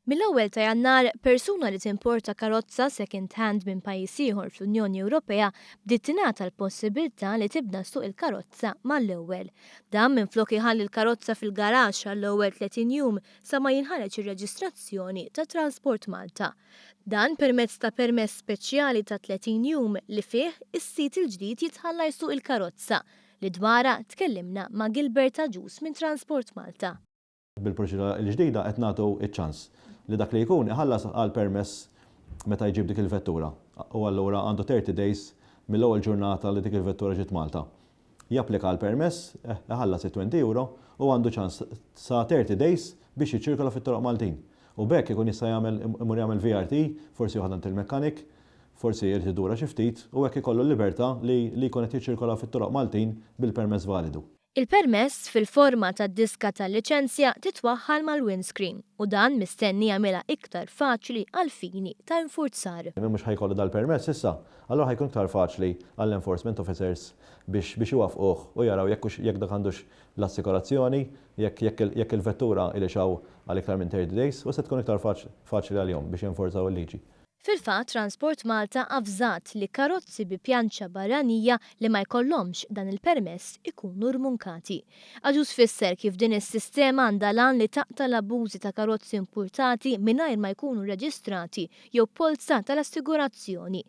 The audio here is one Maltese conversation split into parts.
Mill-ewwel ta' Jannar, persuna li timporta karozza second hand minn pajjiż ieħor fl-Unjoni Ewropea bdiet tingħata l-possibilità li tibda suq il-karozza mal-ewwel. Dan minflok iħalli l-karozza fil-garaxx għall-ewwel 30 jum sa ma jinħareġ ir-reġistrazzjoni ta' Transport Malta. Dan permezz ta' permess speċjali ta' 30 jum li fih is-sit il-ġdid jitħalla jsuq il-karozza li dwarha tkellimna ma' Gilbert Aġus minn Transport Malta. Bil-proċedura l-ġdida qed nagħtu iċ-ċans li dak li jkun iħallas għal permess meta jġib dik il-vettura. U allura għandu 30 days mill-ewwel ġurnata li dik il-vettura ġiet Malta. Japplika għal permess, iħallas 20 euro u għandu ċans sa 30 days biex jiċċirkola fit-toroq Maltin. U bekk ikun jista' jagħmel VRT, forsi joħodant il-mekkanik, forsi jrid idura xi ftit u hekk ikollu l-libertà li jkun qed jiċċirkola fit-toroq Maltin bil-permess validu. Il-permess fil-forma tad-diska tal-liċenzja titwaħħal mal-windscreen u dan mistenni jagħmilha iktar faċli għal fini ta' infurzar. Mhux ħajkollu dal-permess issa, allura ħajkun iktar faċli għall-enforcement officers biex iwafquh u jaraw jekk dak għandux l-assikurazzjoni, jekk il-vettura ilixaw għal iktar minn 30 days, u se tkun iktar faċli għalihom biex jinforzaw il-liġi. Fil-fatt, Transport Malta avżat li karozzi bi pjanċa barranija li ma jkollhomx dan il-permess ikunu rmunkati. Aġus fisser kif din is-sistema għandha lan li taqta' l-abbużi ta' karozzi importati mingħajr ma jkunu reġistrati jew polza tal-assigurazzjoni.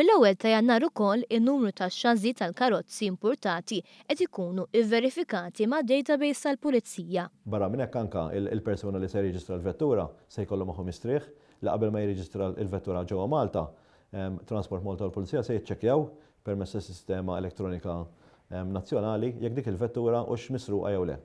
Mill-ewwel ta' Jannar ukoll in-numru tax-xażi tal-karozzi importati qed ikunu verifikati ma' database tal-Pulizija. Barra minn hekk anke il-persuna li se jirreġistra l-vettura se jkollu magħhom mistrieħ li qabel ma jirreġistra l-vettura ġewwa Malta, Transport Malta u l-Pulizija se jiċċekkjaw permezz is-sistema elettronika nazzjonali jekk dik il-vettura hux misruqa jew le.